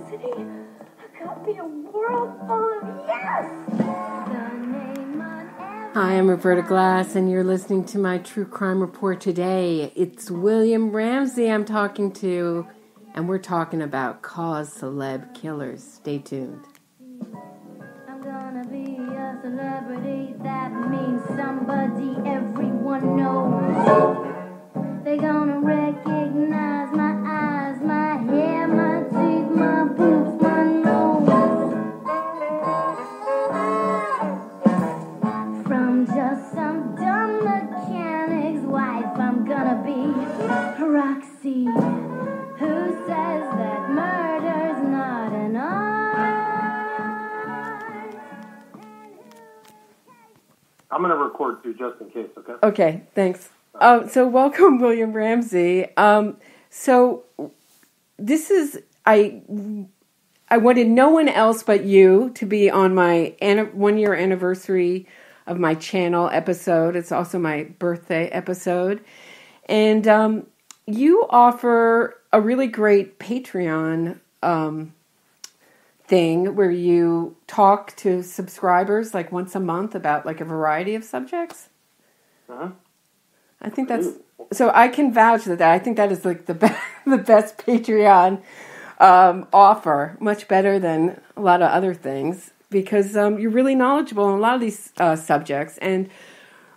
curiosity. I got me a world full of yes! Hi, I'm Roberta Glass, and you're listening to my True Crime Report today. It's William Ramsey I'm talking to, and we're talking about cause celeb killers. Stay tuned. I'm gonna be a celebrity. That means somebody everyone knows. They're gonna recognize my eyes, my hair, my teeth, my boobs, my nose. From just some dumb mechanic's wife, I'm gonna be Roxy, who says that murder's not an art. I'm going to record too, just in case, okay? Okay, thanks. So welcome, William Ramsey. So this is, I wanted no one else but you to be on my 1-year anniversary of my channel episode. It's also my birthday episode. And you offer a really great Patreon thing where you talk to subscribers like once a month about like a variety of subjects. Uh-huh. I think that's, so I can vouch that I think that is like the best Patreon offer, much better than a lot of other things, because you're really knowledgeable on a lot of these subjects. And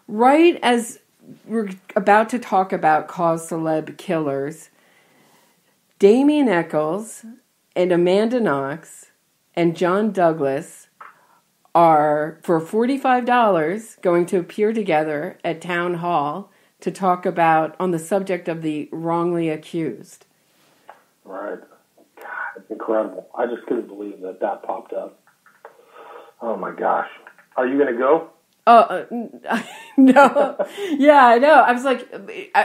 right as we're about to talk about cause celeb killers, Damien-Echols and Amanda Knox and John Douglas are, for $45, going to appear together at Town Hall to talk about on the subject of the wrongly accused. Right. God, it's incredible. I just couldn't believe that popped up. Oh, my gosh. Are you going to go? No. Yeah, I know. I was like,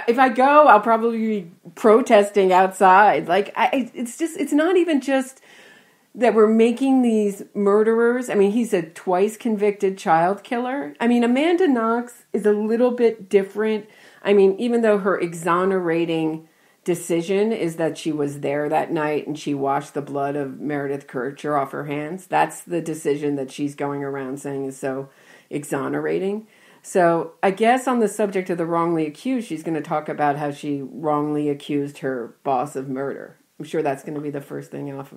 if I go, I'll probably be protesting outside. Like, it's not even just that we're making these murderers. I mean, he's a twice convicted child killer. I mean, Amanda Knox is a little bit different. I mean, even though her exonerating decision is that she was there that night and she washed the blood of Meredith Kircher off her hands, that's the decision that she's going around saying is so exonerating. So I guess on the subject of the wrongly accused, she's going to talk about how she wrongly accused her boss of murder. I'm sure that's going to be the first thing out of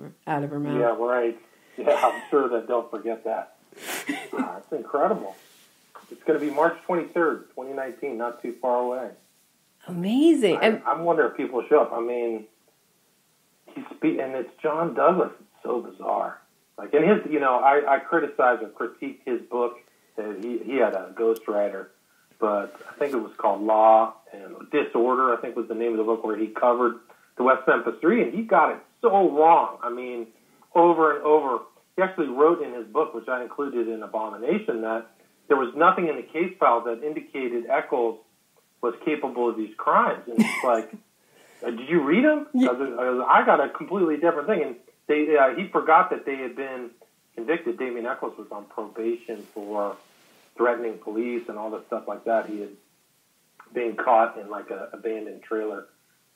her mouth. Yeah, right. Yeah, I'm sure that they'll forget that. It's incredible. It's going to be March 23rd, 2019, not too far away. Amazing. I wonder if people will show up. I mean, and it's John Douglas. It's so bizarre. Like, in his, I criticize or critique his book. He had a ghostwriter, but I think it was called Law and Disorder, I think was the name of the book, where he covered the West Memphis 3, and he got it so wrong. I mean, over and over. He actually wrote in his book, which I included in Abomination, that there was nothing in the case file that indicated Echols was capable of these crimes. And it's like, did you read them? Yeah. I got a completely different thing. And he forgot that they had been convicted. Damien-Echols was on probation for threatening police and all this stuff like that. He had been caught in like an abandoned trailer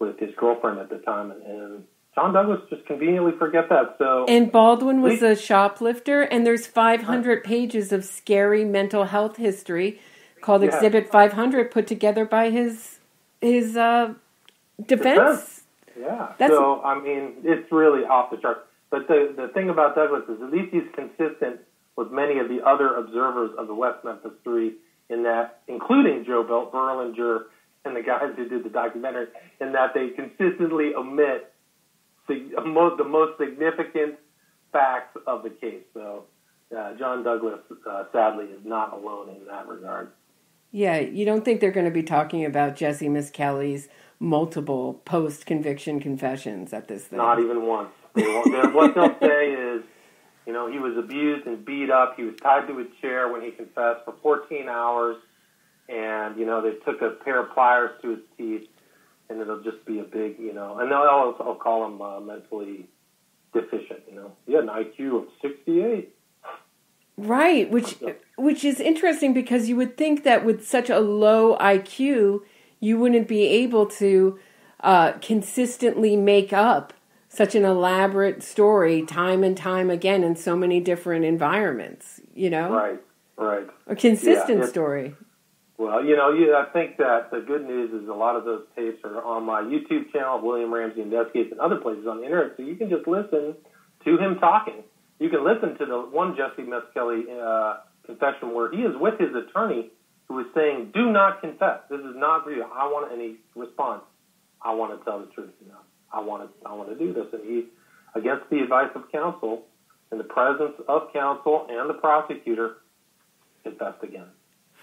with his girlfriend at the time, and John Douglas just conveniently forget that. So, and Baldwin was a shoplifter, and there's 500 pages of scary mental health history called Exhibit 500 put together by his defense. Yeah. So, I mean, it's really off the charts. But the thing about Douglas is at least he's consistent with many of the other observers of the West Memphis 3 in that, including Joe Berlinger and the guys who did the documentary, in that they consistently omit the most significant facts of the case. So John Douglas, sadly, is not alone in that regard. Yeah, you don't think they're going to be talking about Jesse Miskelly's multiple post-conviction confessions at this thing? Not even once. What they'll say is, he was abused and beat up. He was tied to a chair when he confessed for 14 hours. And, they took a pair of pliers to his teeth, and it'll just be a big, and I'll call him mentally deficient, He had an IQ of 68. Right, which is interesting because you would think that with such a low IQ, you wouldn't be able to consistently make up such an elaborate story time and time again in so many different environments, you know? Right. A consistent story. Well, I think that the good news is a lot of those tapes are on my YouTube channel, William Ramsey Investigates, and other places on the internet, so you can just listen to him talking. You can listen to the one Jesse Meskelly confession where he is with his attorney who is saying, do not confess. This is not real. I want any response. I want to tell the truth. I want to do this. And he, against the advice of counsel, in the presence of counsel and the prosecutor, confessed again.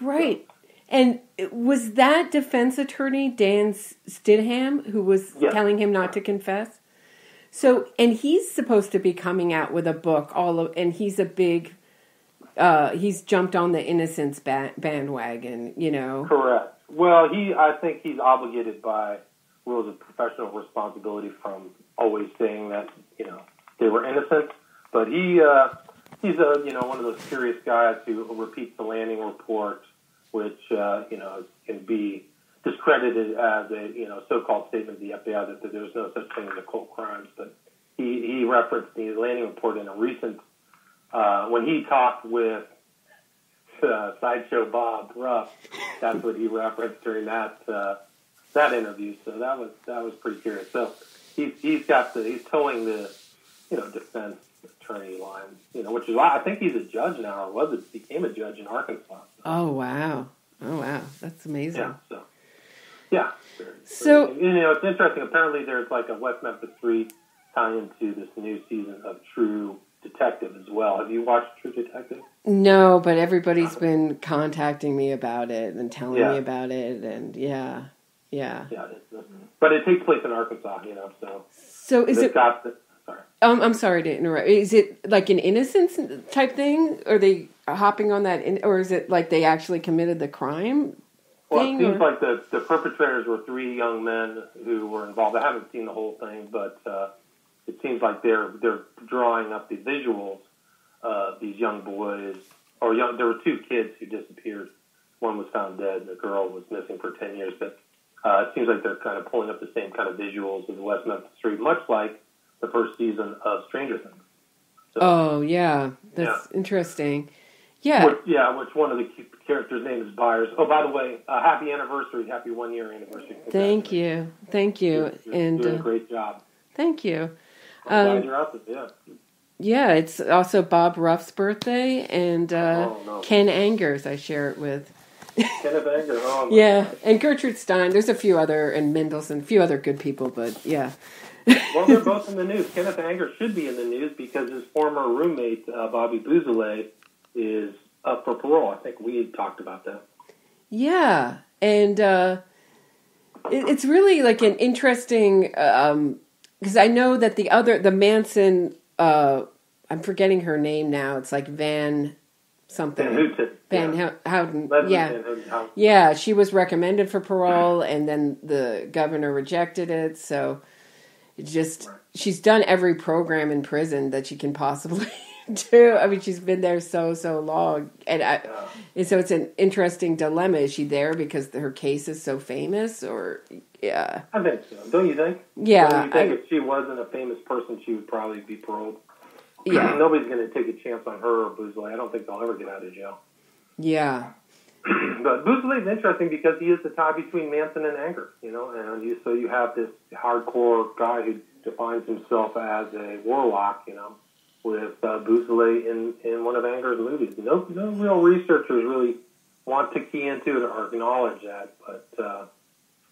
Right. And was that defense attorney Dan Stidham who was telling him not to confess? So, and he's supposed to be coming out with a book, and he's a big, he's jumped on the innocence bandwagon, you know. Correct. Well, I think he's obligated by rules of professional responsibility from always saying that, they were innocent. But he's one of those curious guys who repeats the landing report, which, can be discredited as a, so-called statement of the FBI that there's no such thing as occult crimes. But he referenced the landing report in a recent, when he talked with Sideshow Bob Ruff, that's what he referenced during that interview. So that was pretty curious. So he's towing the, defense attorney line, which is why I think he's a judge now, or became a judge in Arkansas. So. Oh wow, that's amazing. Yeah. So it's interesting. Apparently, there's like a West Memphis 3 tie into this new season of True Detective as well. Have you watched True Detective? No, but everybody's been contacting me about it and telling me about it, and yeah. But it takes place in Arkansas, So is it? Sorry. I'm sorry to interrupt. Is it like an innocence type thing? Are they hopping on that, or is it like they actually committed the crime? Well, it seems like the perpetrators were 3 young men who were involved. I haven't seen the whole thing, but it seems like they're drawing up the visuals of these young boys. There were 2 kids who disappeared. One was found dead, and the girl was missing for 10 years. But it seems like they're kind of pulling up the same kind of visuals as the West Memphis 3, much like the first season of Stranger Things. So, that's interesting. Which one of the characters' name is Byers. Oh, by the way, happy anniversary, happy 1-year anniversary. Thank you. You're doing a great job. Thank you. I'm glad you're out there, Yeah, it's also Bob Ruff's birthday, and Ken Angers I share it with. Kenneth Anger, and Gertrude Stein. There's a few other, and Mendelsohn, a few other good people, but yeah. Well, they're both in the news. Kenneth Anger should be in the news because his former roommate, Bobby Bouzoulet, is up for parole. I think we had talked about that. Yeah, and it's really like an interesting, because I know that the Manson, I'm forgetting her name now. It's like Van something. Van Houten. Yeah, she was recommended for parole, and then the governor rejected it. So she's done every program in prison that she can possibly do. I mean, she's been there so long, and so it's an interesting dilemma. Is she there because her case is so famous, or I think so. Don't you think? Yeah. Don't you think if she wasn't a famous person, she would probably be paroled? Yeah. Nobody's going to take a chance on her or Bouzoulet. I don't think they'll ever get out of jail. Yeah. But Bouzoulet is interesting because he is the tie between Manson and Anger, and so you have this hardcore guy who defines himself as a warlock, with Bouzoulet in one of Anger's movies. No real researchers really want to key into it or acknowledge that, but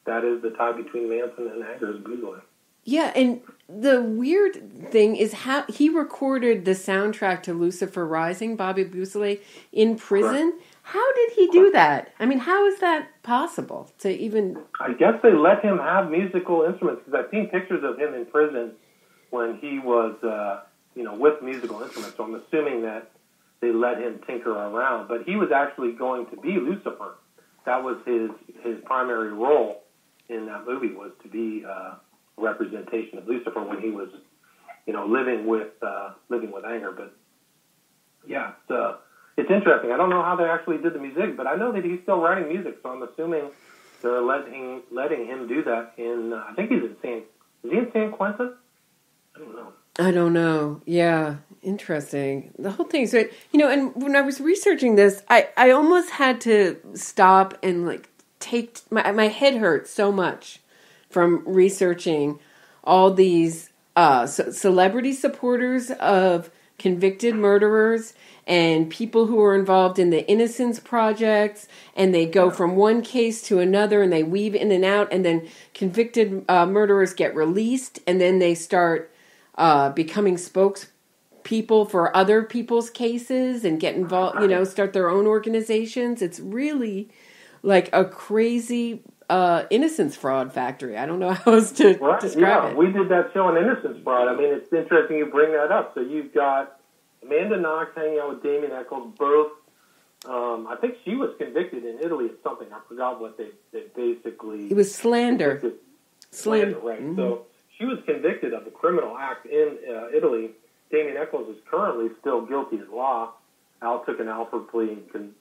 that is the tie between Manson and Anger's Bouzoulet. Yeah, and the weird thing is how he recorded the soundtrack to Lucifer Rising, Bobby Bouzoulet, in prison. Correct. How did he do that? I mean, how is that possible to even... I guess they let him have musical instruments, because I've seen pictures of him in prison when he was, with musical instruments, so I'm assuming that they let him tinker around. But he was actually going to be Lucifer. That was his primary role in that movie, was to be representation of Lucifer when he was, living with Anger. But yeah, it's interesting. I don't know how they actually did the music, but I know that he's still writing music, so I'm assuming they're letting him do that in. I think he's in San Quentin. I don't know. Yeah. Interesting. The whole thing is that, and when I was researching this, I almost had to stop and like take, my head hurt so much from researching all these celebrity supporters of convicted murderers and people who are involved in the Innocence Projects, and they go from one case to another and they weave in and out, and then convicted murderers get released, and then they start becoming spokespeople for other people's cases and get involved, start their own organizations. It's really like a crazy innocence fraud factory. I don't know how else to describe it. We did that show on innocence fraud. I mean, it's interesting you bring that up. So you've got Amanda Knox hanging out with damien-echols, both. I think she was convicted in Italy of something. I forgot what they basically... It was slander. Slander, right. Mm-hmm. So she was convicted of a criminal act in Italy. Damien-echols is currently still guilty at law. Al took an Alford plea and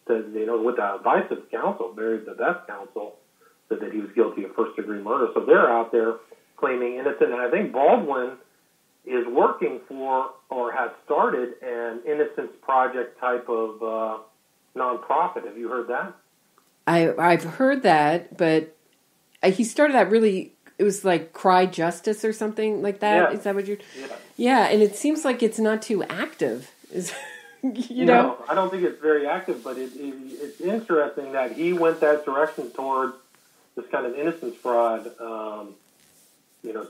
said, with the advice of counsel, the best counsel, said that he was guilty of first-degree murder. So they're out there claiming innocent. And I think Baldwin is working for, or has started, an Innocence Project type of nonprofit. Have you heard that? I've heard that, but he started that really... It was like Cry Justice or something like that. Yeah. Is that what you're... Yeah, and it seems like it's not too active. No, I don't think it's very active, but it's interesting that he went that direction towards this kind of innocence fraud,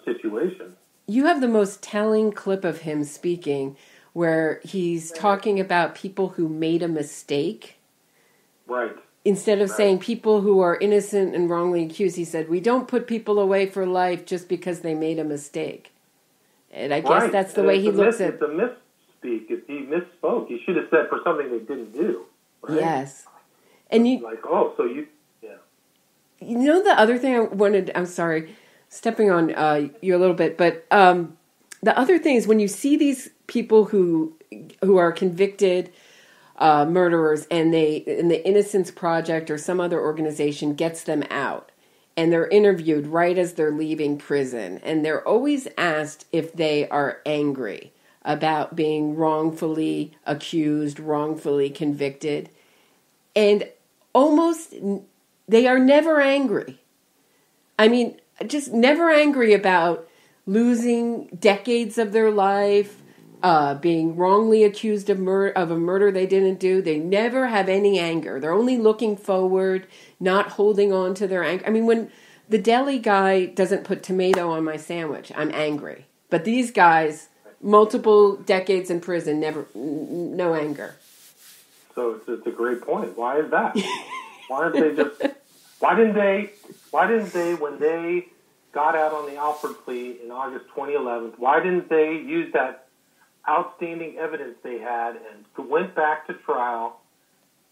situation. You have the most telling clip of him speaking where he's talking about people who made a mistake. Right. Instead of saying people who are innocent and wrongly accused, he said, we don't put people away for life just because they made a mistake. And I guess that's the way he looks at it. It's a misspeak. He misspoke. He should have said for something they didn't do. Right? Yes. And you... Like, yeah. The other thing I wanted... I'm sorry, stepping on you a little bit, but the other thing is when you see these people who are convicted... murderers, and the Innocence Project or some other organization gets them out, and they're interviewed right as they're leaving prison, and they're always asked if they are angry about being wrongfully accused, wrongfully convicted, and they are never angry. I mean, just never angry about losing decades of their life, being wrongly accused of a murder they didn't do. They never have any anger. They're only looking forward, not holding on to their anger. I mean, when the deli guy doesn't put tomato on my sandwich, I'm angry. But these guys, multiple decades in prison, no anger. So it's a great point. Why is that? Why didn't they, when they got out on the Alford plea in August 2011, why didn't they use that outstanding evidence they had and went back to trial,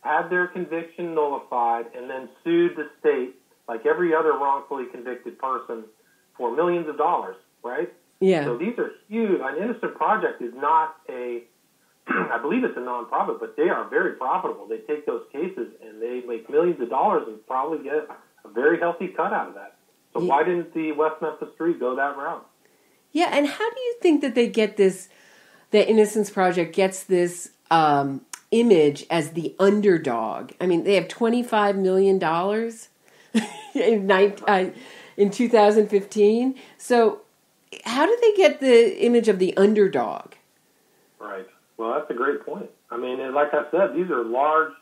had their conviction nullified, and then sued the state like every other wrongfully convicted person for millions of dollars, right? Yeah. So these are huge. An Innocent Project is not I believe it's a nonprofit, but they are very profitable. They take those cases and they make millions of dollars and probably get a very healthy cut out of that. So why didn't the West Memphis 3 go that route? Yeah, and how do you think that they get this... The Innocence Project gets this image as the underdog. I mean, they have $25 million in 2015. So how did they get the image of the underdog? Right. Well, that's a great point. I mean, like I said, these are large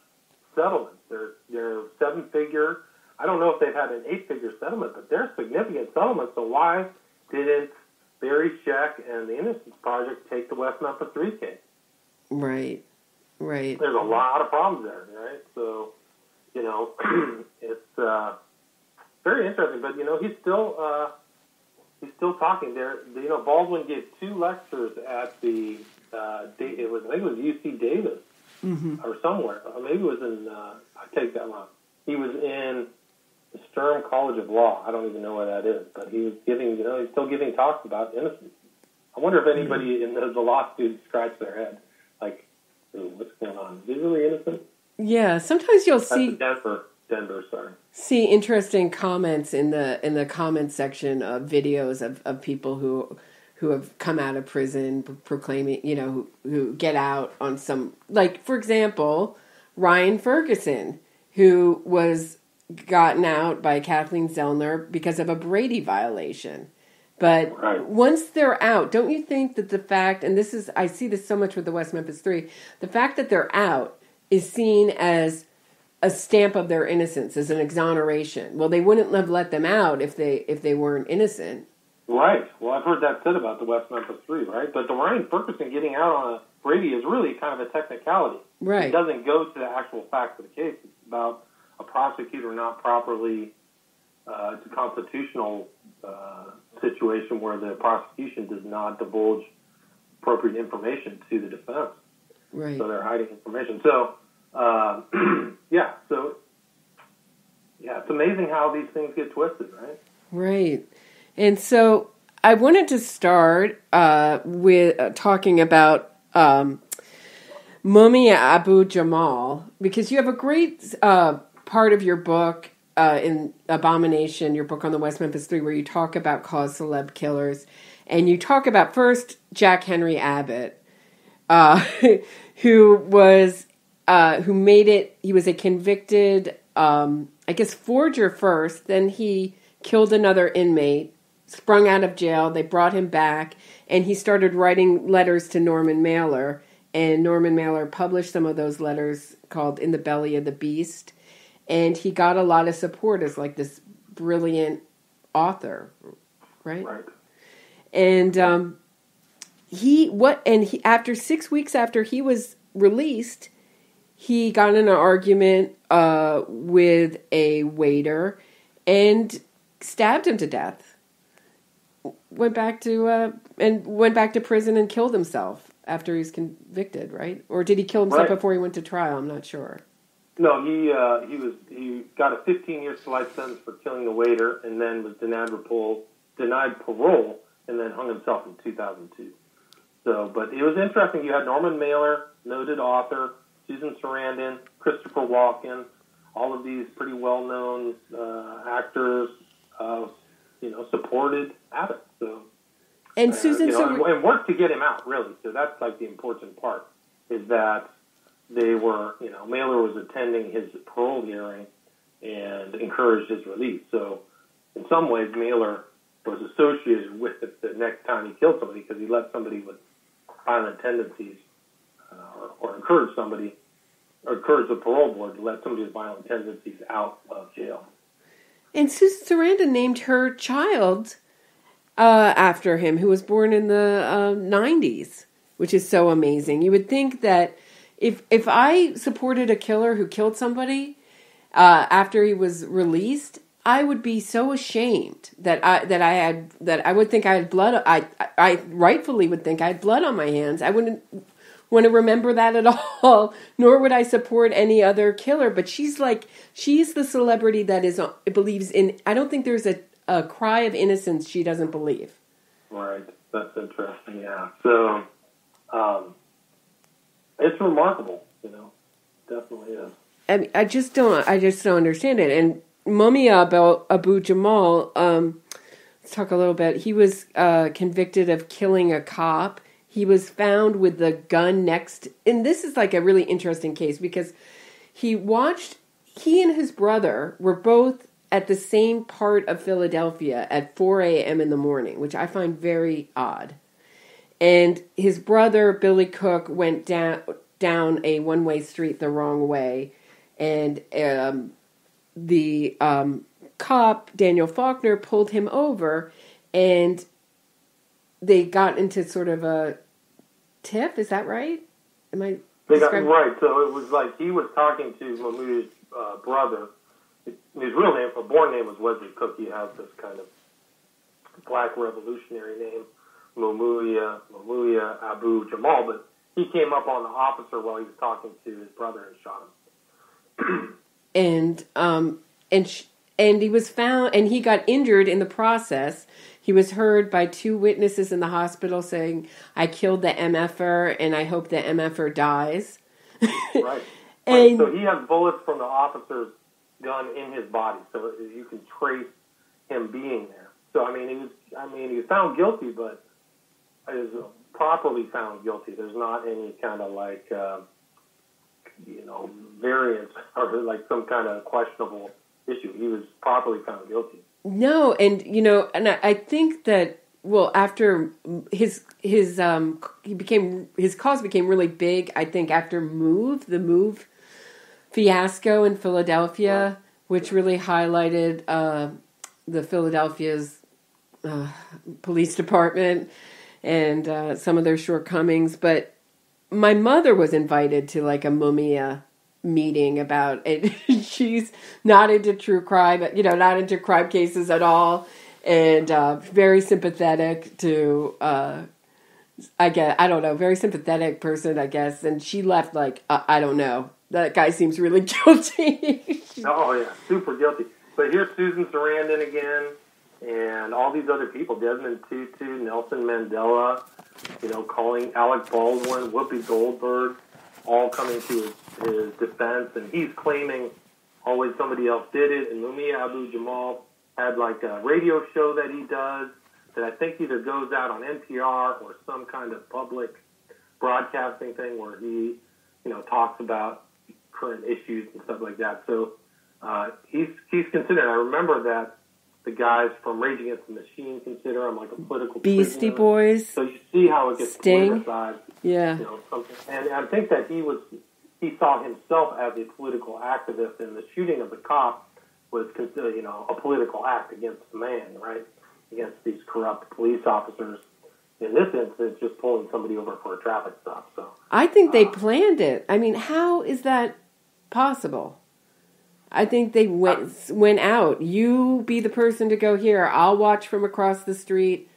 settlements. They're seven-figure. I don't know if they've had an eight-figure settlement, but they're significant settlements. So why didn't Barry Scheck and the Innocence Project take the West Memphis 3 case? Right. There's a lot of problems there, right? So, it's very interesting. But he's still talking there. Baldwin gave 2 lectures at the I think it was UC Davis or somewhere. Or maybe it was in. I take that wrong. He was in the Sturm College of Law. I don't even know where that is, but he was giving, he's still giving talks about innocence. I wonder if anybody in the law students scratch their head, like, what's going on? Is he really innocent? Yeah, sometimes you'll see Denver, sorry. See interesting comments in the comment section of videos of people who who have come out of prison proclaiming, who get out on some, like, for example, Ryan Ferguson, who was gotten out by Kathleen Zellner because of a Brady violation. But once they're out, don't you think that the fact, and I see this so much with the West Memphis Three, the fact that they're out is seen as a stamp of their innocence, as an exoneration. Well, they wouldn't have let them out if they weren't innocent. Right. Well, I've heard that said about the West Memphis Three, right? But the Ryan Ferguson getting out on a Brady is really kind of a technicality. Right. It doesn't go to the actual facts of the case. It's about a prosecutor not properly, it's a constitutional situation where the prosecution does not divulge appropriate information to the defense. Right. So they're hiding information. So, it's amazing how these things get twisted, right? Right. And so I wanted to start with talking about Mumia Abu Jamal, because you have a great part of your book in Abomination, your book on the West Memphis Three, where you talk about cause celeb killers. And you talk about first Jack Henry Abbott, who made it. He was a convicted, forger first. Then he killed another inmate, sprung out of jail. They brought him back, and he started writing letters to Norman Mailer. And Norman Mailer published some of those letters called In the Belly of the Beast. And he got a lot of support as like this brilliant author, right? Right. And after 6 weeks after he was released, he got in an argument with a waiter and stabbed him to death. Went back to prison and killed himself after he was convicted, right? Or did he kill himself before he went to trial? I'm not sure. No, he got a 15-year to life sentence for killing the waiter, and then was denied parole, and then hung himself in 2002. So, but it was interesting. You had Norman Mailer, noted author, Susan Sarandon, Christopher Walken, all of these pretty well-known actors, supported Abbott. So, and Susan and worked to get him out, really. So that's like the important part, is that they were, Mailer was attending his parole hearing and encouraged his release. So in some ways, Mailer was associated with it the next time he killed somebody, because he let somebody with violent tendencies or encouraged the parole board to let somebody with violent tendencies out of jail. And Susan Sarandon named her child after him, who was born in the 90s, which is so amazing. You would think that if I supported a killer who killed somebody after he was released, I would be so ashamed that I would think I had blood. I rightfully would think I had blood on my hands. I wouldn't want to remember that at all, nor would I support any other killer. But she's the celebrity that believes in. I don't think there's a cry of innocence she doesn't believe. Right. That's interesting. Yeah. So, it's remarkable. Definitely is. I just don't understand it. And Mumia Abu Jamal, let's talk a little bit. He was convicted of killing a cop. He was found with the gun next, and this is like a really interesting case because he and his brother were both at the same part of Philadelphia at 4 a.m. in the morning, which I find very odd. And his brother, Billy Cook, went down a one-way street the wrong way, and the cop, Daniel Faulkner, pulled him over, and they got into sort of a tiff. Is that right? Am I describing? Right. So it was like he was talking to Mamuya's brother. His real name, born name, was Wesley Cook. He has this kind of black revolutionary name, Mamuya Abu Jamal. But he came up on the officer while he was talking to his brother and shot him. And he was found, and he got injured in the process. He was heard by 2 witnesses in the hospital saying, "I killed the MFer, and I hope the MFer dies." Right. So he has bullets from the officer's gun in his body, so you can trace him being there. So he was found guilty, but is properly found guilty. There's not any kind of like, variance or like some kind of questionable issue. He was properly found guilty. No, and I think that after his cause became really big. I think after the Move fiasco in Philadelphia, right, which really highlighted the Philadelphia's police department and some of their shortcomings. But my mother was invited to like a Mumia meeting about it. She's not into true crime, not into crime cases at all, and very sympathetic to very sympathetic person, I guess. And she left like, I don't know, that guy seems really guilty. Oh yeah, super guilty. But here's Susan Sarandon again, and all these other people, Desmond Tutu, Nelson Mandela, calling Alec Baldwin, Whoopi Goldberg, all coming to his defense, and he's claiming always somebody else did it. And Mumia Abu-Jamal had like a radio show that he does that I think either goes out on NPR or some kind of public broadcasting thing where he, talks about current issues and stuff like that. So he's considered. I remember that the guys from Rage Against the Machine consider him like a political Beastie prisoner. Boys. So you see how it gets Sting. politicized. Yeah. Something. And I think that he saw himself as a political activist, and the shooting of the cop was considered, a political act against the man, right? Against these corrupt police officers. In this instance, just pulling somebody over for a traffic stop. So I think they planned it. I mean, how is that possible? I think they went out. You be the person to go here. I'll watch from across the street,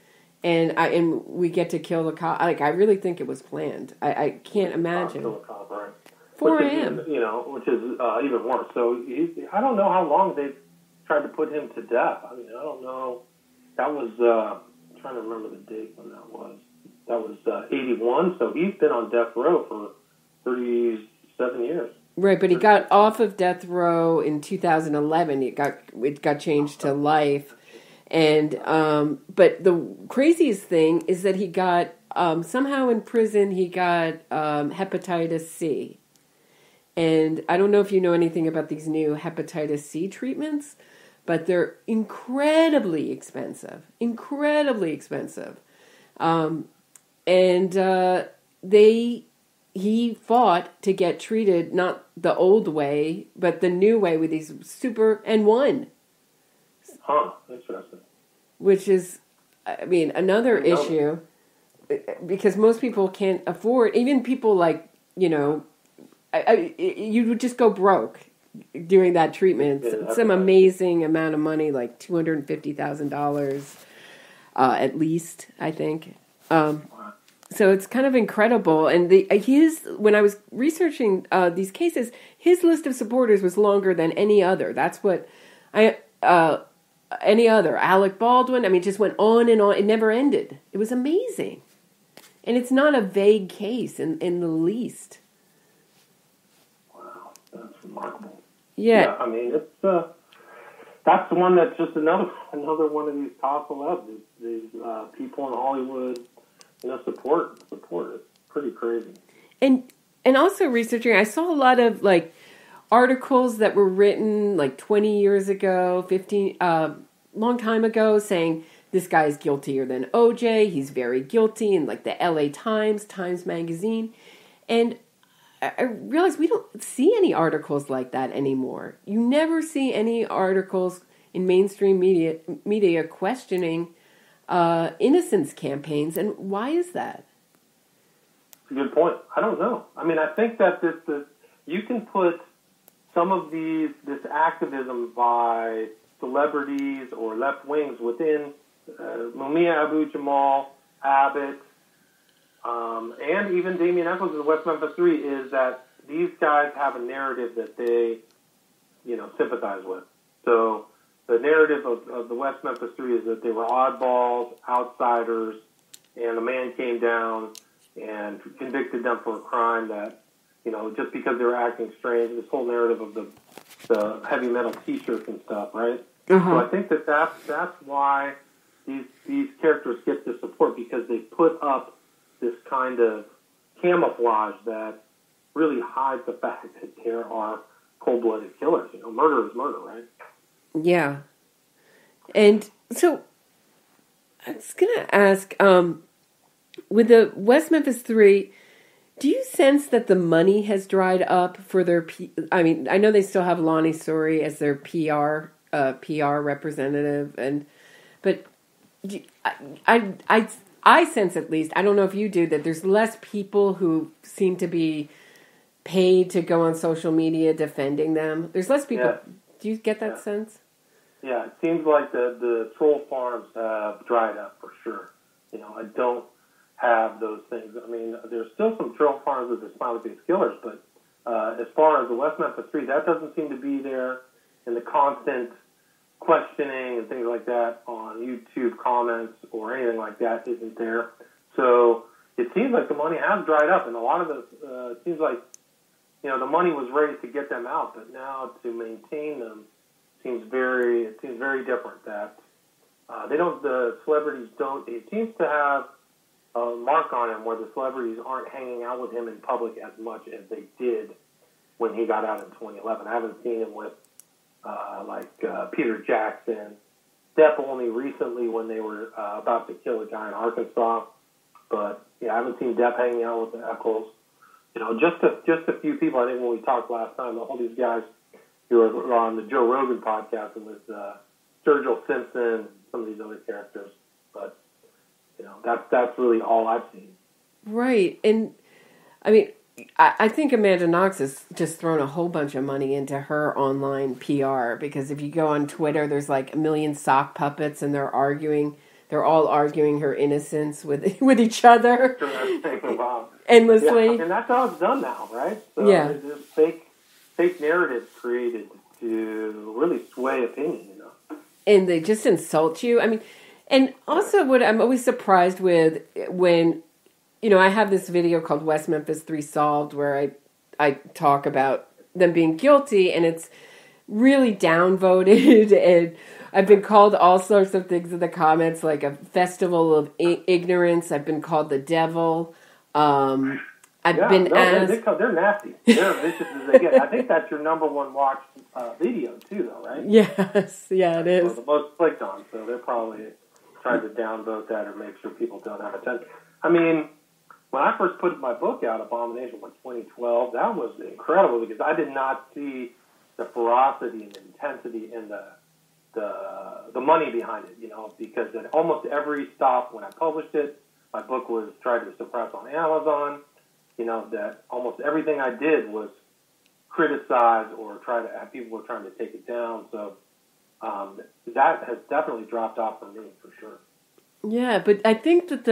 and we get to kill the cop. Like, I really think it was planned. I can't imagine. Kill the cop, right? 4 a.m. Which is even worse. So I don't know how long they've tried to put him to death. I mean, I don't know. That was I'm trying to remember the date when that was. That was 81. So he's been on death row for 37 years. Right, but he got off of death row in 2011. It got changed to life, and but the craziest thing is that he got somehow in prison he got hepatitis C, and I don't know if you know anything about these new hepatitis C treatments, but they're incredibly expensive, and He fought to get treated, not the old way, but the new way with these and won. Huh, interesting. Which is, I mean, another issue, because most people can't afford, even people like, you would just go broke doing that treatment. It's some amazing amount of money, like $250,000 at least, I think. So it's kind of incredible. And when I was researching these cases, his list of supporters was longer than any other. That's what any other. Alec Baldwin, I mean, it just went on and on. It never ended. It was amazing. And it's not a vague case in the least. Wow, that's remarkable. Yeah. I mean, it's that's the one that's just another one of these top celebs. These people in Hollywood. Support. It's pretty crazy. And also researching, I saw a lot of like articles that were written like 20 years ago, 15, long time ago, saying this guy is guiltier than OJ. He's very guilty, in like the LA Times Magazine. And I realized we don't see any articles like that anymore. You never see any articles in mainstream media questioning innocence campaigns, and why is that? It's a good point. I don't know. I mean, I think that you can put some of this activism by celebrities or left wings within Mumia Abu-Jamal, Abbott, and even damien-echols in the West Memphis 3 is that these guys have a narrative that they, sympathize with. So the narrative of the West Memphis 3 is that they were oddballs, outsiders, and a man came down and convicted them for a crime that, just because they were acting strange, this whole narrative of the heavy metal T-shirts and stuff, right? So I think that's why these characters get the support because they put up this kind of camouflage that really hides the fact that there are cold-blooded killers. Murder is murder, right? Yeah. And so I was going to ask, with the West Memphis 3, do you sense that the money has dried up for their... I mean, I know they still have Lonnie Story as their PR representative, but I sense, at least, I don't know if you do, that there's less people who seem to be paid to go on social media defending them. There's less people. Yeah. Do you get that sense? Yeah, it seems like the troll farms have dried up for sure. I don't have those things. I mean, there's still some troll farms with the smiley face killers, but as far as the West Memphis 3, that doesn't seem to be there. And the constant questioning and things like that on YouTube comments or anything like that isn't there. So it seems like the money has dried up, and a lot of it seems like the money was raised to get them out, but now to maintain them seems very different. That the celebrities don't. It seems to have a mark on him where the celebrities aren't hanging out with him in public as much as they did when he got out in 2011. I haven't seen him with Peter Jackson. Depp only recently when they were about to kill a guy in Arkansas. But I haven't seen Depp hanging out with the Echols. Just a few people. I think when we talked last time, all these guys who were on the Joe Rogan podcast, and with Sturgill Simpson, some of these other characters. But that's really all I've seen. Right, and I mean, I think Amanda Knox has just thrown a whole bunch of money into her online PR, because if you go on Twitter, there's like a million sock puppets, and they're all arguing her innocence with each other endlessly. Yeah, and that's how it's done now, right? So there's fake narratives created to really sway opinion, And they just insult you. I mean, and also what I'm always surprised with when, I have this video called West Memphis 3 Solved, where I talk about them being guilty, and it's really downvoted, and I've been called all sorts of things in the comments, like a festival of ignorance. I've been called the devil. I've been asked... They're nasty. They're as vicious as they get. I think that's your number one watched video, too, though, right? Yes, yeah, it is. Well, the most clicked on, so they're probably trying to downvote that or make sure people don't have attention. I mean, when I first put my book out, Abomination, in 2012, that was incredible, because I did not see the ferocity and the intensity and the money behind it, because at almost every stop when I published it, my book was tried to suppress on Amazon. That almost everything I did was criticized or people were trying to take it down. So that has definitely dropped off for me, for sure. Yeah, but I think that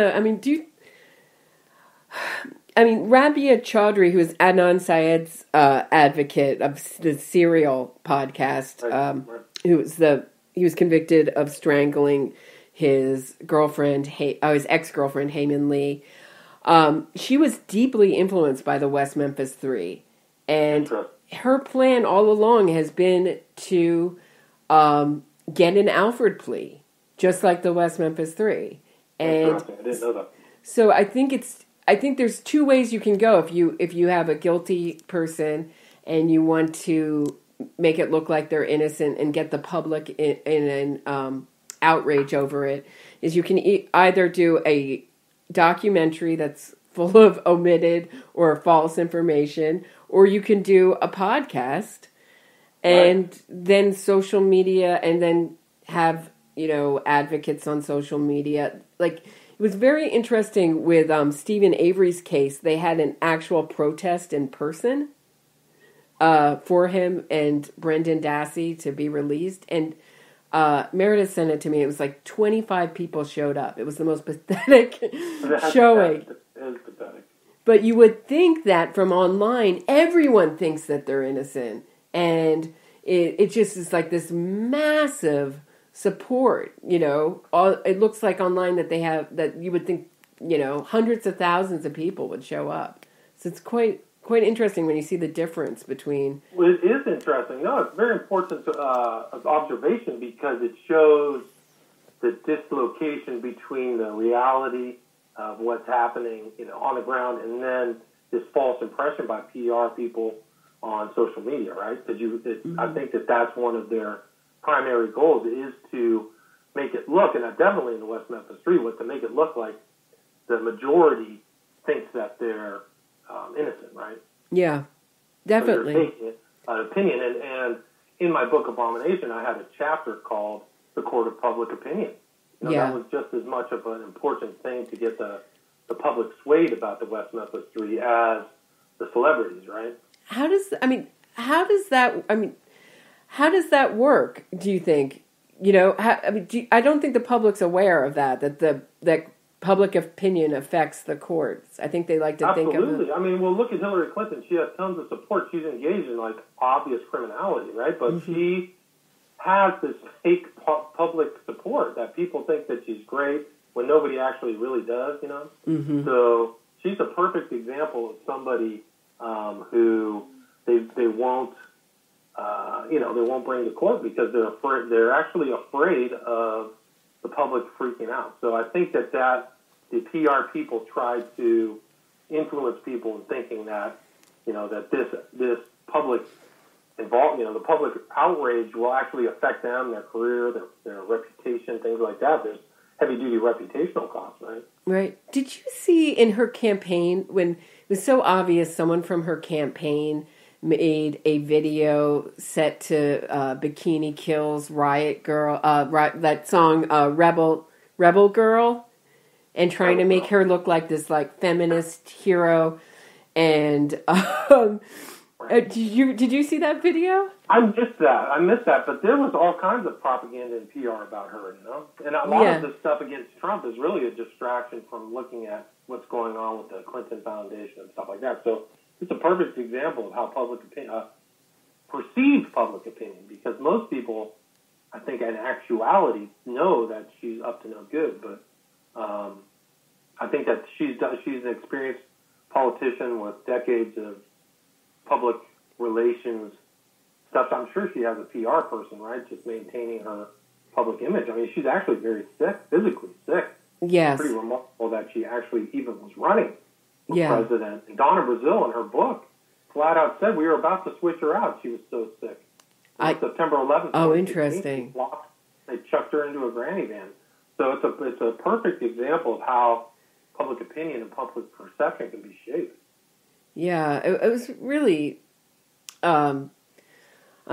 Rabia Chaudhry, who is Adnan Syed's advocate of the Serial podcast, right. He was convicted of strangling his girlfriend, his ex-girlfriend, Heyman Lee. She was deeply influenced by the West Memphis 3. And her plan all along has been to get an Alford plea, just like the West Memphis 3. And I didn't know that. So I think there's two ways you can go if you have a guilty person and you want to make it look like they're innocent and get the public in an outrage over it, is you can either do a documentary that's full of omitted or false information, or you can do a podcast and then social media, and then have, advocates on social media. Like, it was very interesting with Stephen Avery's case. They had an actual protest in person for him and Brendan Dassey to be released, and Meredith sent it to me. It was like 25 people showed up. It was the most pathetic showing. It is pathetic. But you would think that from online, everyone thinks that they're innocent. And it just is like this massive support, It looks like online that they have, that you would think, hundreds of thousands of people would show up. So it's quite interesting when you see the difference between... Well, it is interesting. No, it's very important observation, because it shows the dislocation between the reality of what's happening, on the ground, and then this false impression by PR people on social media, right? Because I think that's one of their primary goals is to make it look, and definitely in the West Memphis 3, was to make it look like the majority thinks that they're innocent, right? Yeah, definitely. So they're taking an opinion, and in my book Abomination, I had a chapter called "The Court of Public Opinion." That was just as much of an important thing to get the public swayed about the West Memphis 3 as the celebrities, right? How does that work? Do you think? I don't think the public's aware of that public opinion affects the courts. I think they like to think of it. Absolutely. I mean, well, look at Hillary Clinton. She has tons of support. She's engaged in obvious criminality, right? But she has this fake public support that people think that she's great when nobody actually really does, So she's a perfect example of somebody who they won't, they won't bring to court because they're afraid. They're actually afraid of the public freaking out. So I think that the PR people try to influence people in thinking that, that this public the public outrage will actually affect them, their career, their reputation, things like that. There's heavy-duty reputational costs, right? Right. Did you see in her campaign, when it was so obvious someone from her campaign made a video set to Bikini Kill's Riot Girl, that song Rebel Girl, and trying to make her look like this feminist hero, and did you see that video? I missed that, but there was all kinds of propaganda and PR about her, and a lot of the stuff against Trump is really a distraction from looking at what's going on with the Clinton Foundation and stuff like that. So it's a perfect example of how perceived public opinion, because most people, I think, in actuality, know that she's up to no good. But I think that she's an experienced politician with decades of public relations stuff. I'm sure she has a PR person, right, just maintaining her public image. I mean, she's actually very sick, physically sick. Yes. It's pretty remarkable that she actually even was running for president. And Donna Brazile, in her book, flat out said we were about to switch her out. She was so sick. September 11th. Oh, interesting. They chucked her into a granny van. So it's a perfect example of how public opinion and public perception can be shaped. Yeah, it was really I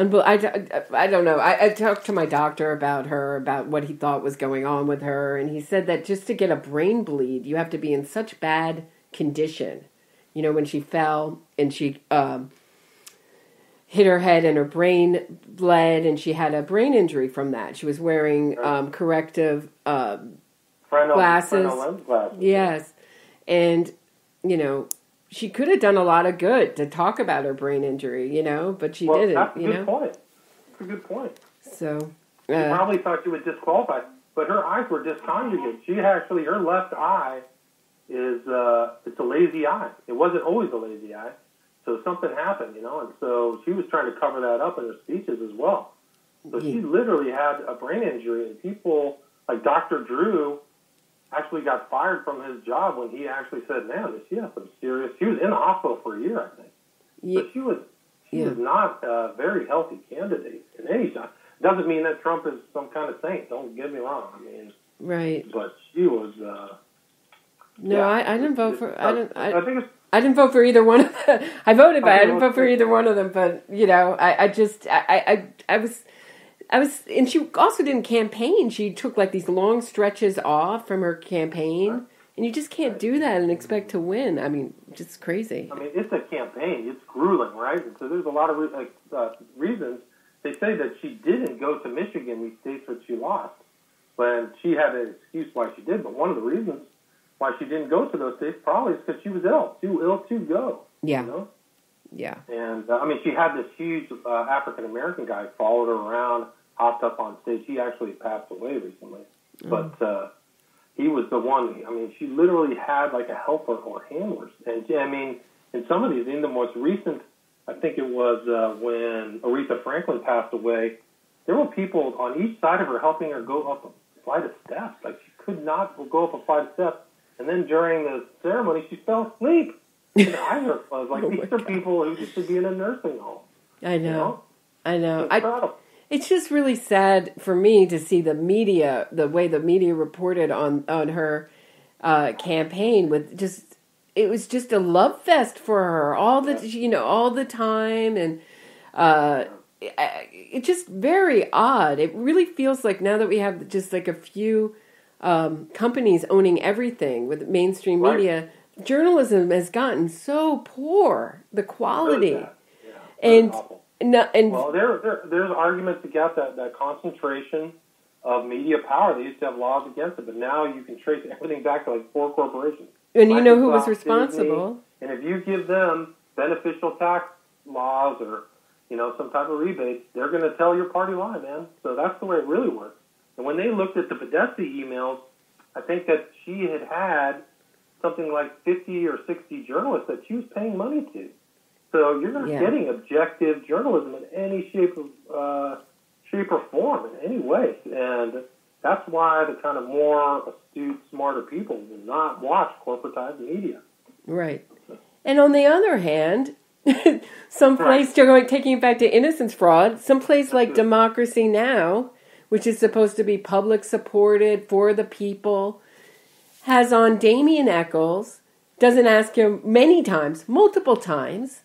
don't know. I talked to my doctor about what he thought was going on with her, and he said that just to get a brain bleed, you have to be in such bad condition. When she fell and she hit her head and her brain bled, and she had a brain injury from that. She was wearing corrective glasses. Lens glasses. Yes, and she could have done a lot of good to talk about her brain injury, but she didn't. That's a good point. That's a good point. So she probably thought she would disqualify, but her eyes were disconjugate. She actually, her left eye is it's a lazy eye. It wasn't always a lazy eye, so something happened, and so she was trying to cover that up in her speeches as well. So she literally had a brain injury, and people like Dr. Drew actually got fired from his job when he actually said, man, she has some serious... She was in the hospital for a year, I think. Yeah. But she was not a very healthy candidate in any sense. Doesn't mean that Trump is some kind of saint. Don't get me wrong. I mean... Right. But she was... I didn't vote for... I didn't vote for either one of them. I voted, but I didn't vote for either one of them. But, I was, and she also didn't campaign. She took these long stretches off from her campaign, and you just can't do that and expect to win. I mean, just crazy. I mean, it's a campaign. It's grueling, right? And so there's a lot of reasons. They say that she didn't go to Michigan, these states that she lost, when she had an excuse why she did. But one of the reasons why she didn't go to those states probably is because she was too ill to go. Yeah. Yeah. And, she had this huge African-American guy followed her around, hopped up on stage. He actually passed away recently. But he was the one. She literally had a helper or handlers. And, in some of these, in the most recent, I think it was when Aretha Franklin passed away, there were people on each side of her helping her go up flight of steps. Like, she could not go up a flight of steps. And then during the ceremony, she fell asleep. And her eyes are closed. Like, these are people who should be in a nursing home. I know. I know. It's incredible. It's just really sad for me to see the media, the way the media reported on her campaign with just, it was just a love fest for her all the time. And it's just very odd. It really feels like now that we have just like a few companies owning everything with mainstream media, journalism has gotten so poor, the quality. Really and well, there's arguments against that concentration of media power. They used to have laws against it, but now you can trace everything back to like 4 corporations. And you know who was responsible. Disney, and if you give them beneficial tax laws or some type of rebates, they're going to tell your party line, man. So that's the way it really works. And when they looked at the Podesta emails, I think that she had something like 50 or 60 journalists that she was paying money to. So you're not getting objective journalism in any shape or form in any way. And that's why the kind of more astute, smarter people do not watch corporatized media. Right. And on the other hand, someplace taking it back to innocence fraud, someplace like Democracy Now!, which is supposed to be public supported for the people, has on damien-echols, doesn't ask him many times, multiple times,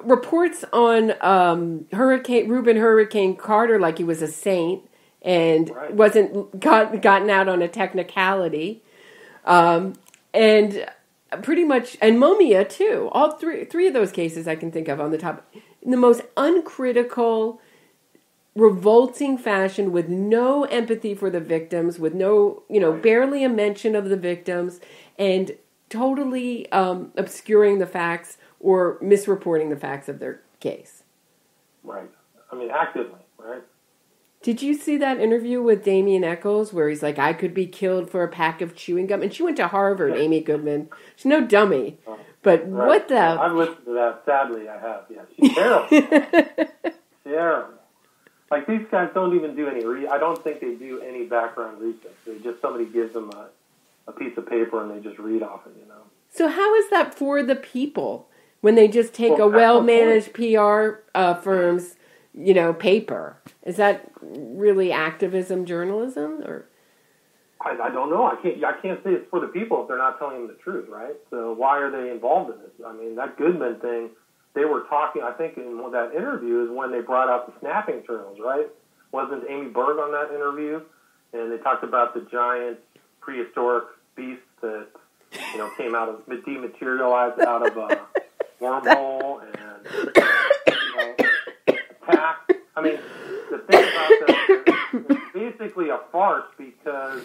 reports on Hurricane Carter like he was a saint and wasn't gotten out on a technicality, and pretty much, and Mumia too. All three of those cases I can think of on the top, in the most uncritical, revolting fashion, with no empathy for the victims, with no, barely a mention of the victims, and totally obscuring the facts or misreporting the facts of their case. Right. I mean, actively, right? Did you see that interview with Damien-Echols where he's like, I could be killed for a pack of chewing gum? And she went to Harvard, Amy Goodman. She's no dummy. But what the... I've listened to that. Sadly, I have. Yeah, she's terrible. Terrible. Like, these guys don't even do any... I don't think they do any background research. They just, somebody gives them a piece of paper and they just read off it, So how is that for the people when they just take a well-managed PR firm's, paper? Is that really activism journalism, or? I don't know. I can't say it's for the people if they're not telling them the truth, right? So why are they involved in this? I mean, that Goodman thing, they were talking, I think in that interview is when they brought out the snapping turtles, right? Wasn't Amy Berg on that interview? And they talked about the giant prehistoric beast that, came out of, dematerialized out of a wormhole and, attacked. I mean, the thing about that, it's basically a farce because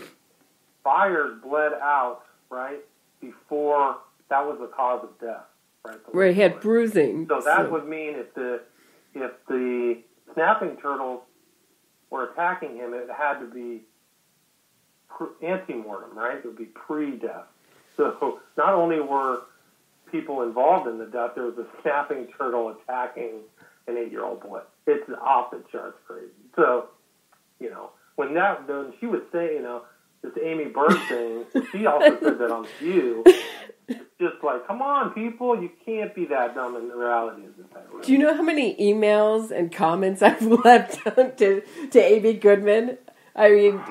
fires bled out, right, before that was the cause of death, right? Right, he had bruising. So that would mean if the snapping turtles were attacking him, it had to be ante-mortem, right? It would be pre-death. So not only were people involved in the death, there was a snapping turtle attacking an 8-year-old boy. It's off the charts crazy. So, when she would say, this Amy Berg thing, she also said that on View. It's just like, come on, people, you can't be that dumb, and the reality isn't that. Really. Do you know how many emails and comments I've left to Amy Goodman? I mean,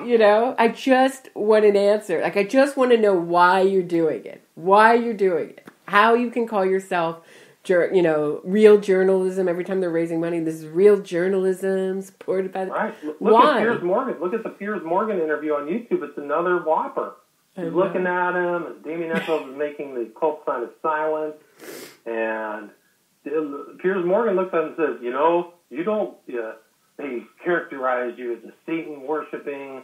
I just want an answer. Like, I just want to know why you're doing it. Why you're doing it. How you can call yourself, real journalism. Every time they're raising money, this is real journalism supported by the... Right. Look why? At Piers Morgan. Look at the Piers Morgan interview on YouTube. It's another whopper. She's looking at him, and Damien-Echols is making the cult sign of silence. And Piers Morgan looks at him and says, you don't... they characterize you as a Satan-worshipping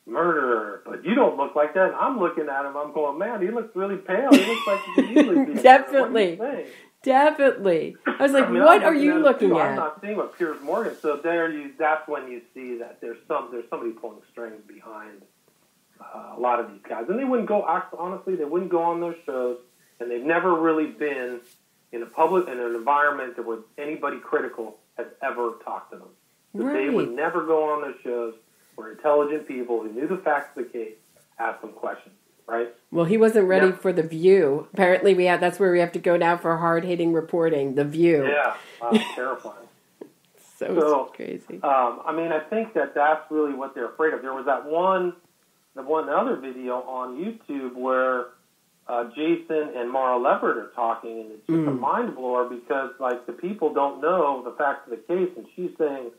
murderer, but you don't look like that. And I'm looking at him, I'm going, man, he looks really pale. He looks like he could easily be. Definitely. Definitely. I was like, what are you looking at? I'm not seeing what Piers Morgan. So that's when you see that there's somebody pulling strings behind a lot of these guys. And they wouldn't go, honestly, they wouldn't go on those shows, and they've never really been in an environment where anybody critical has ever talked to them. So they would never go on those shows. where intelligent people who knew the facts of the case asked them questions, right? Well, he wasn't ready for The View. Apparently, that's where we have to go now for hard-hitting reporting, The View. Yeah, terrifying. So crazy. I mean, I think that's really what they're afraid of. There was that one other video on YouTube where Jason and Mara Leopard are talking, and it's just a mind blower because, like, the people don't know the facts of the case, and she's saying,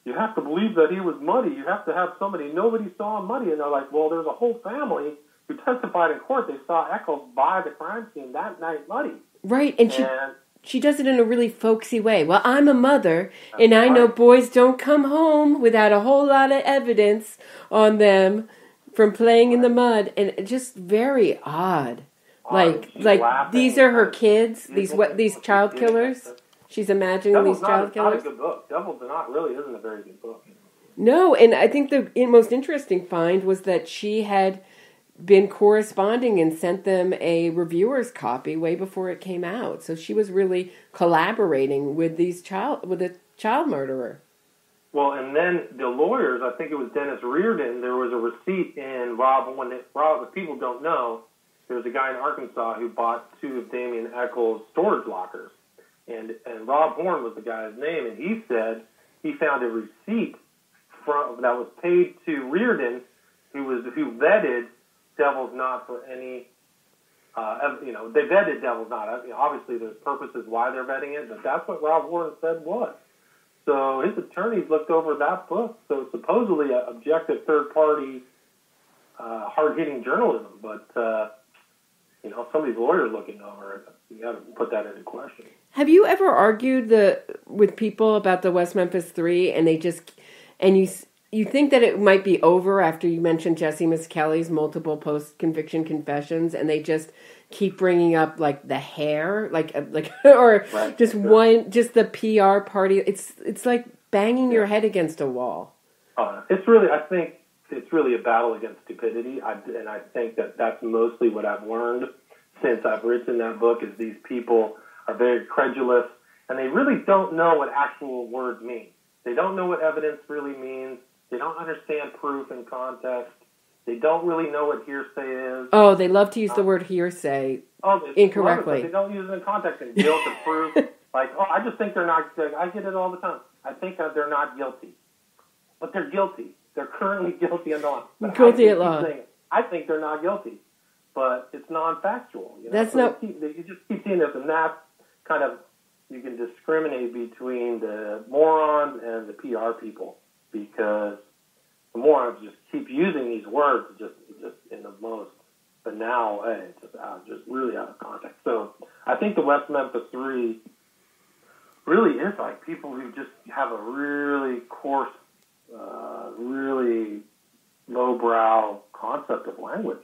you have to believe that he was muddy. You have to have somebody. Nobody saw him muddy. And they're like, well, there's a whole family who testified in court. They saw Echols by the crime scene that night muddy. Right, and she does it in a really folksy way. Well, I'm a mother, and I know boys don't come home without a whole lot of evidence on them from playing in the mud, and it's just very odd. Like these are her kids, these child killers. She's imagining these child killers. It's not a good book. Devil's Knot really isn't a very good book. No, and I think the most interesting find was that she had been corresponding and sent them a reviewer's copy way before it came out. So she was really collaborating with the child murderer. Well, and then the lawyers, I think it was Dennis Reardon, there was a receipt in Rob, if people don't know, there was a guy in Arkansas who bought 2 of damien-echols storage lockers. And Rob Horn was the guy's name, and he said he found a receipt that was paid to Reardon, who vetted Devil's Knot for any, they vetted Devil's Knot. Obviously, there's purposes why they're vetting it, but that's what Rob Horn said was. So his attorneys looked over that book. So it's supposedly an objective third-party, hard-hitting journalism, but some of these lawyers looking over it. You got to put that into question. Have you ever argued with people about the West Memphis 3, and you think that it might be over after you mentioned Jesse Miskelly's multiple post-conviction confessions, and they just keep bringing up like the hair, or right. just the PR party? It's like banging your head against a wall. I think it's really a battle against stupidity, and I think that's mostly what I've learned since I've written that book, is these people are very credulous, and they really don't know what actual words mean. They don't know what evidence really means. They don't understand proof and context. They don't really know what hearsay is. Oh, they love to use the word hearsay incorrectly. They don't use it in context and guilt and proof. I just think they're not. I get it all the time. I think that they're not guilty, but they're guilty. They're currently guilty in law. Guilty at law. I think they're not guilty, but it's non-factual. That's so you just keep seeing this, and that's kind of, you can discriminate between the morons and the PR people, because the morons just keep using these words just in the most banal way, just really out of context. So I think the West Memphis 3 really is like people who just have a really coarse, really lowbrow concept of language.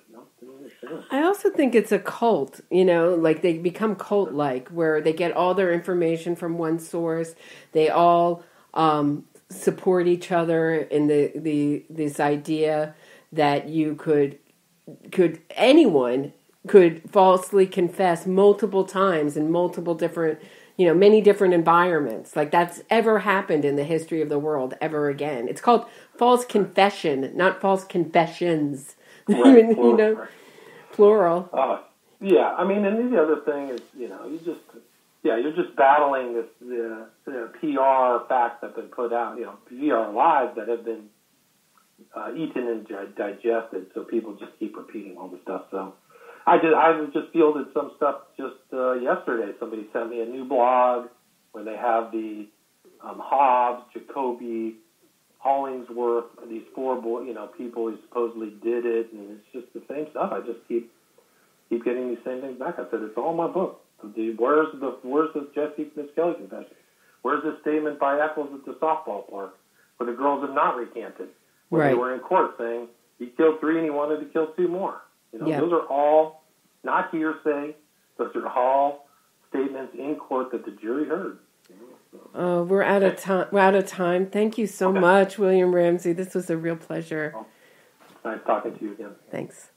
I also think it's a cult, like they become cult-like, where they get all their information from one source. They all support each other in this idea that anyone could falsely confess multiple times in multiple different, many different environments. Like that's ever happened in the history of the world ever again. It's called false confession, not false confessions. Right, plural. Yeah, I mean, and the other thing is, you're just battling the PR facts that have been put out, PR lies that have been eaten and digested, so people just keep repeating all the stuff. So I just fielded some stuff just yesterday. Somebody sent me a new blog where they have the Hobbs, Jacoby, Hollingsworth, these 4 people who supposedly did it, and it's just the same stuff. I just keep getting these same things back. I said, it's all in my book. Where's the Jesse Miskelly confession? Where's the statement by Echols at the softball park where the girls have not recanted? When they were in court saying he killed 3 and he wanted to kill 2 more. Those are all not hearsay. Those are all statements in court that the jury heard. We're out of time. We're out of time. Thank you so much, William Ramsey. This was a real pleasure. Nice talking to you again. Thanks.